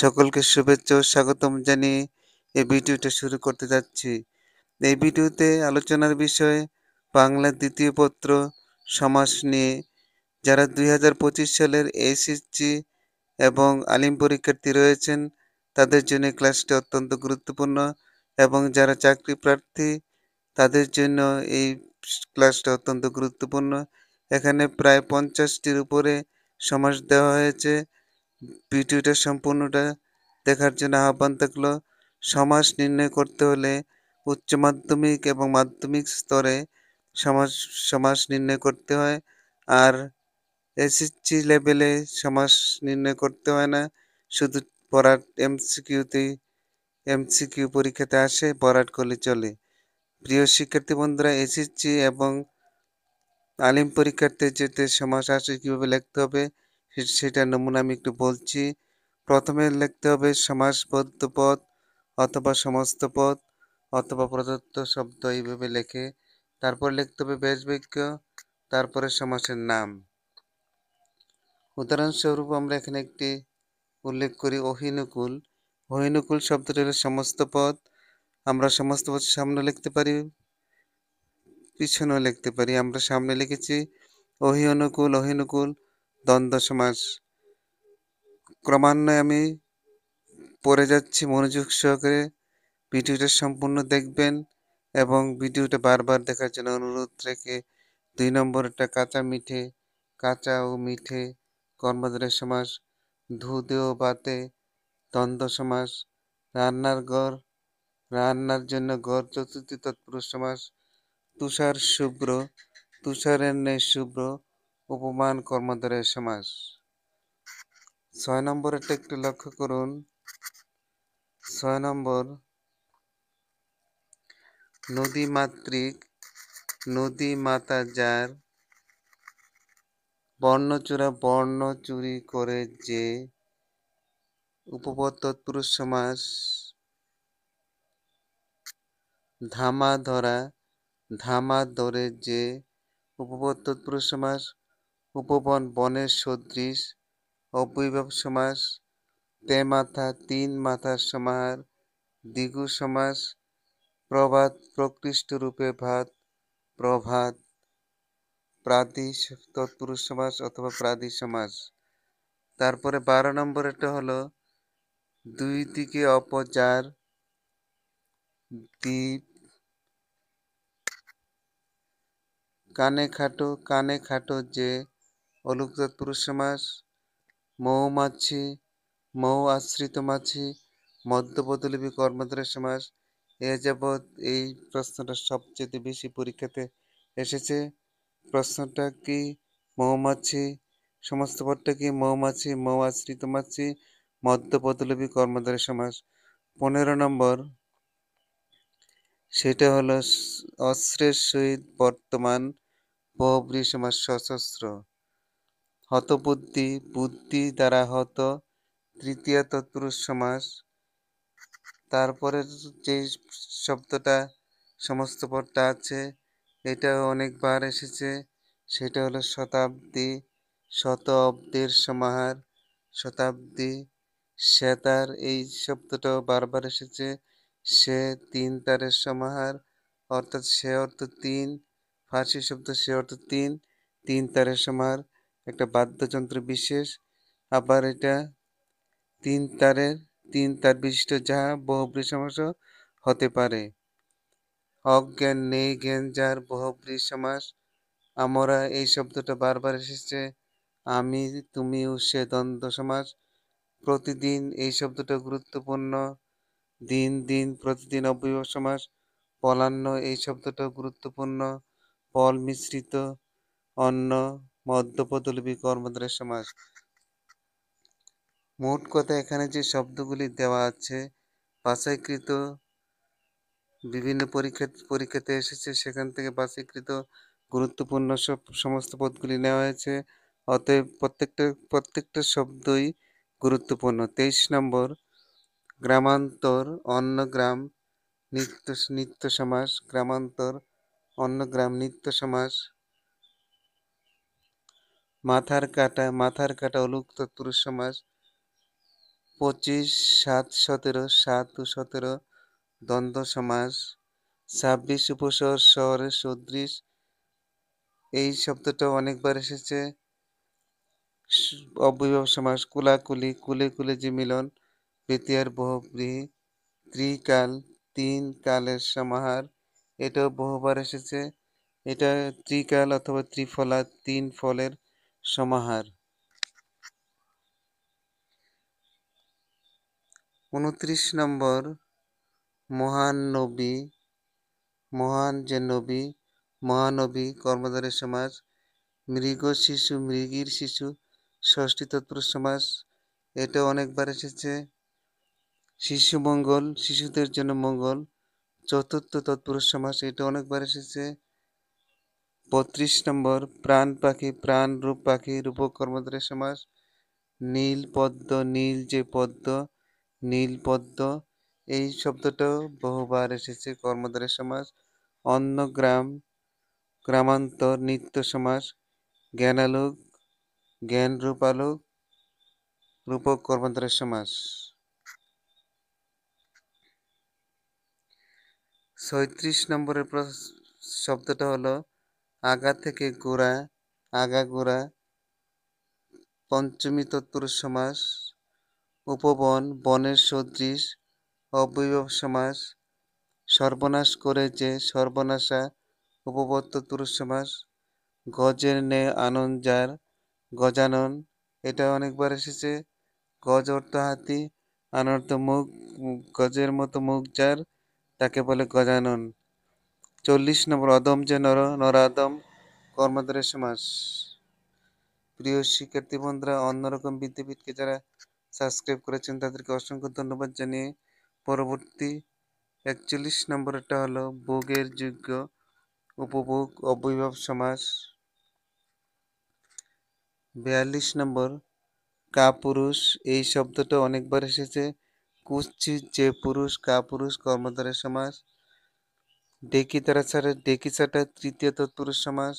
সকলকে শুভেচ্ছা ও স্বাগতম জানিয়ে এই ভিডিওটা শুরু করতে যাচ্ছি। এই ভিডিওতে আলোচনার বিষয় বাংলার দ্বিতীয় পত্র সমাস নিয়ে। যারা ২০২৫ সালের এসএসসি এবং আলিম পরীক্ষার্থী রয়েছেন তাদের জন্য এই ক্লাসটি অত্যন্ত গুরুত্বপূর্ণ এবং যারা চাকরি প্রার্থী তাদের জন্য এই ক্লাসটা অত্যন্ত গুরুত্বপূর্ণ। এখানে প্রায় ৫০টির উপরে সমাস দেওয়া হয়েছে। ভিডিওটা সম্পূর্ণটা দেখার জন্য আহ্বান থাকলো। সমাস নির্ণয় করতে হলে উচ্চ মাধ্যমিক এবং মাধ্যমিক স্তরে সমাস সমাস নির্ণয় করতে হয়। আর এসএসসি লেভেলে সমাস নির্ণয় করতে হয় না। শুধু পড়ার এমসিকিউ পরীক্ষাতে আসে, ভরাট করলে চলে। প্রিয় শিক্ষার্থী বন্ধুরা, এসএসসি এবং আলিম পরীক্ষাতে যেতে সমাস আসে কিভাবে লিখতে হবে সেটার নমুনা আমি একটু বলছি। প্রথমে লিখতে হবে সমাসবদ্ধ পদ অথবা সমস্ত পদ অথবা প্রদত্ত শব্দ এইভাবে লেখে। তারপর লিখতে হবে ব্যাস বাক্য, তারপরে সমাসের নাম। উদাহরণস্বরূপ আমরা এখানে একটি উল্লেখ করি অহিনুকুল। অহিনুকুল শব্দটি হলো সমস্ত পদ। আমরা সমস্ত পদ সামনে লিখতে পারি, পিছনেও লিখতে পারি। আমরা সামনে লিখেছি অহিনুকুল, অহিনুকুল দ্বন্দ্ব সমাস। ক্রমান্বয়ে আমি পড়ে যাচ্ছি, মনোযোগ সহকারে ভিডিওটা সম্পূর্ণ দেখবেন এবং ভিডিওটা বারবার দেখার জন্য অনুরোধ রেখে ২ নম্বরটা কাঁচা মিঠে, কাঁচা ও মিঠে কর্মধারয় সমাস, ধুতে ও বাতে দ্বন্দ্ব সমাস, রান্নার ঘর, রান্নার জন্য ঘর চতুর্থী তৎপুরুষ সমাস, তুষার শুভ্র, তুষারের ন্যায় শুভ্র উপমান কর্মধারয় সমাস। ৬ নম্বরেরটা একটু লক্ষ্য করুন। ৬ নম্বর নদীমাতৃক, নদী মাতা যার, বর্ণচোরা বর্ণ চুরি করে যে, উপপদ তৎপুরুষ সমাস, ধামা ধরা, ধামা ধরে যে, উপপদ তৎপুরুষ সমাস, উপবন বনের সদৃশ, অব্যয়ভাব সমাস, তেমাথা তিন মাথার সমাহার, দ্বিগু সমাস, প্রভাত প্রকৃষ্ট রূপে ভাত, প্রভাত, প্রাদি তৎপুরুষ সমাস অথবা প্রাদি সমাস। তারপরে ১২ নম্বরেরটা হলো দুই দিকে অপচার, দ্বীপ, কানে খাটো যে, অলুক তৎপুরুষ সমাস, মৌমাছি, মৌ আশ্রিত মাছি, মধ্যপদলিপি কর্মধারয় সমাস। এ যাবৎ এই প্রশ্নটা সবচেয়ে বেশি পরীক্ষাতে এসেছে। প্রশ্নটা কি? মৌমাছি, সমস্ত পদটা কি? মৌমাছি, মৌ আশ্রিত মাছি, মধ্যপদলিপি কর্মধারয় সমাস। ১৫ নম্বর, সেটা হলো অস্ত্রের সহিত বর্তমান বহুব্রী সমাস সশস্ত্র। হতবুদ্ধি, বুদ্ধি দ্বারা হত, তৃতীয়া তৎপুরুষ সমাস। তারপরের যে শব্দটা সমস্ত পদটা আছে এটাও অনেকবার এসেছে, সেটা হলো শতাব্দী, শত অব্দের সমাহার, শতাব্দী। সেতার, এই শব্দটাও বারবার এসেছে। সে তিন তারের সমাহার, অর্থাৎ সে অর্থ তিন, ফার্সি শব্দ সে অর্থ তিন, তিন তারের সমাহার, একটা বাদ্যযন্ত্র বিশেষ। আবার এটা তিন তার বিশিষ্ট যাহা বহুব্রী সমাসও হতে পারে। অজ্ঞান নেই জ্ঞান যার, বহুব্রী সমাস। আমরা, এই শব্দটা বারবার এসেছে। আমি, তুমি ও সে দ্বন্দ্ব সমাস। প্রতিদিন, এই শব্দটা গুরুত্বপূর্ণ। দিন দিন, প্রতিদিন অব্যয়ভাব সমাস। পলান্ন, এই শব্দটাও গুরুত্বপূর্ণ। পল মিশ্রিত, অন্ন, মধ্যপদলিপি কর্মধারয় সমাস। মোট কথা, এখানে যে শব্দগুলি দেওয়া আছে বাছাইকৃত, বিভিন্ন পরীক্ষাতে এসেছে, সেখান থেকে বাছাইকৃত গুরুত্বপূর্ণ সমস্ত পদগুলি নেওয়া হয়েছে। অতএব প্রত্যেকটা শব্দই গুরুত্বপূর্ণ। ২৩ নম্বর, গ্রামান্তর, অন্নগ্রাম, নিত্য সমাস, গ্রামান্তর, অন্নগ্রাম, নিত্য সমাস। মাথার কাটা, মাথার কাটা অলুক তৎপুরুষ সমাস। 25, 7, 17, 7 ও 17 দ্বন্দ্ব সমাস, 26 উপসর্গ শহরের সদৃশ, এই শব্দটা অনেকবার এসেছে। অব্যয়ভাব সমাস, কুলাকুলি, কুলে কুলে যে মিলন, বেতিয়ার বহুব্রীহি, ত্রিকাল, 3 কালের সমাহার, এটাও বহুবার এসেছে। এটা ত্রিকাল অথবা ত্রিফলা, 3 ফলের সমাহার। 29 নম্বর মহান নবী, মহান যে নবী, মহানবী কর্মধারয় সমাস, মৃগ শিশু, মৃগীর শিশু, ষষ্ঠী তৎপুরুষ সমাস, এটা অনেকবার এসেছে। শিশু মঙ্গল, শিশুদের জন্য মঙ্গল, চতুর্থ তৎপুরুষ সমাস, এটা অনেকবার এসেছে। 32 নম্বর প্রাণ পাখি, প্রাণ রূপ পাখি, রূপক কর্মধারয় সমাস, নীল পদ্ম, নীল যে পদ্ম, নীল পদ্ম, এই শব্দটাও বহুবার এসেছে কর্মধারয় সমাস। অন্নগ্রাম, গ্রামান্তর, নিত্য সমাস, জ্ঞানালোক, জ্ঞান রূপ আলোক, রূপক কর্মধারয় সমাস। 36 নম্বরের শব্দটা হলো আগা থেকে গোড়া, আগাগোড়া, পঞ্চমী তৎপুরুষ সমাস, উপবন, বনের সদৃশ, অব্যয়ভাব সমাস, সর্বনাশ করে যে, সর্বনাশা, উপপদ তৎপুরুষ সমাস, গজের ন্যায় আনন্দ যার, গজানন, এটা অনেকবার এসেছে। গজ অর্থ হাতি, আনর্থ মুখ, গজের মতো মুখ যার, তাকে বলে গজানন। 40 নম্বর অদম যে নর, নরাদম, কর্মধারয় সমাস। প্রিয় শিক্ষার্থী বন্ধুরা, অন্যরকম বিদ্যাপীঠকে যারা সাবস্ক্রাইব করেছেন তাদেরকে অসংখ্য ধন্যবাদ জানিয়ে পরবর্তী 41 নম্বরটা হলো ভোগের যোগ্য, উপভোগ, অব্যয়ভাব সমাস। 42 নম্বর কাপুরুষ, এই শব্দটা অনেকবার এসেছে। কুৎসিত যে পুরুষ, কাপুরুষ, কর্মধারয় সমাস। ডেকি তারা ছাড়া, ডেকি ছাটা, তৃতীয় তৎপুরুষ সমাস।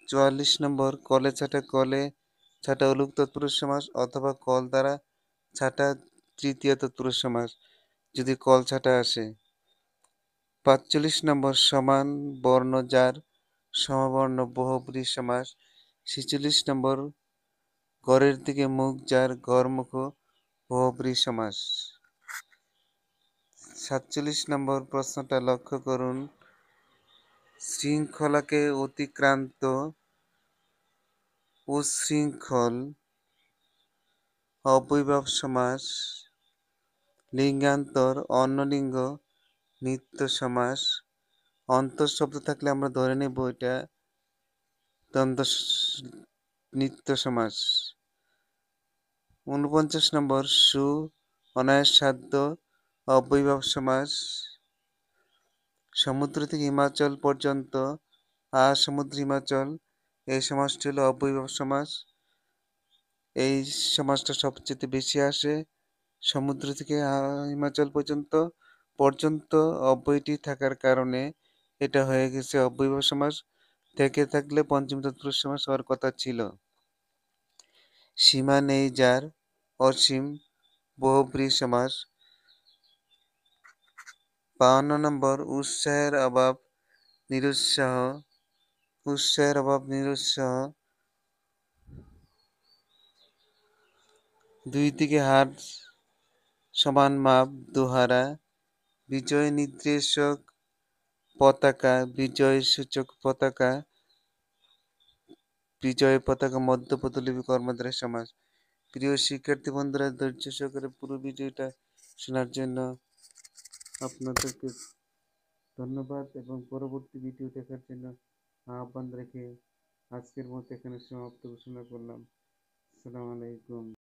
44 নম্বর কলে ছাটা, কলে ছাটা অলুক তৎপুরুষ সমাস অথবা কল দ্বারা ছাটা তৃতীয় তৎপুরুষ সমাস যদি কল ছাটা আসে। 45 নম্বর সমান বর্ণ যার, সমবর্ণ বহুব্রীহি সমাস। 46 নম্বর ঘরের দিকে মুখ যার, ঘরমুখ, বহুব্রীহি সমাস। 47 নম্বর প্রশ্নটা লক্ষ্য করুন, শৃঙ্খলাকে অতিক্রান্ত, উচ্ছৃঙ্খল, অব্যয়ভাব সমাস, লিঙ্গান্তর, অন্যলিঙ্গ, নিত্য সমাস। অন্তর শব্দ থাকলে আমরা ধরে নেব এটা দ্বন্দ্ব নিত্য সমাস। 49 নম্বর সু, অনায়াস সাধ্য, অব্যয়ভাব সমাস। সমুদ্র থেকে হিমাচল পর্যন্ত, সমুদ্র হিমাচল, এই সমাসটি হলো অব্যয়ভাব সমাস। এই সমাসটা সবচেয়ে বেশি আসে। সমুদ্র থেকে হিমাচল পর্যন্ত, পর্যন্ত অব্যয়টি থাকার কারণে এটা হয়ে গেছে অব্যয়ভাব সমাস। থেকে থাকলে পঞ্চম তৎপুরুষ সমাস হওয়ার কথা ছিল। সীমা নেই যার, অসীম, বহুব্রীহি সমাস। 52 নম্বর উৎসাহের অভাব, নিরুৎসাহ, উৎসাহের অভাব, নিরুৎসাহ, দুই দিকে হার সমান মাপ, দুহারা, বিজয় নির্দেশক পতাকা, বিজয় সূচক পতাকা, বিজয় পতাকা, মধ্য প্রতিলিপি, কর্মধারয় সমাস। প্রিয় শিক্ষার্থী বন্ধুরা, ধৈর্য সহকারে পুরো ভিডিওটা শোনার জন্য আপনাদেরকে ধন্যবাদ এবং পরবর্তী ভিডিও দেখার জন্য আহ্বান রেখে আজকের মতো এখানে সমাপ্ত ঘোষণা করলাম। আসসালামু আলাইকুম।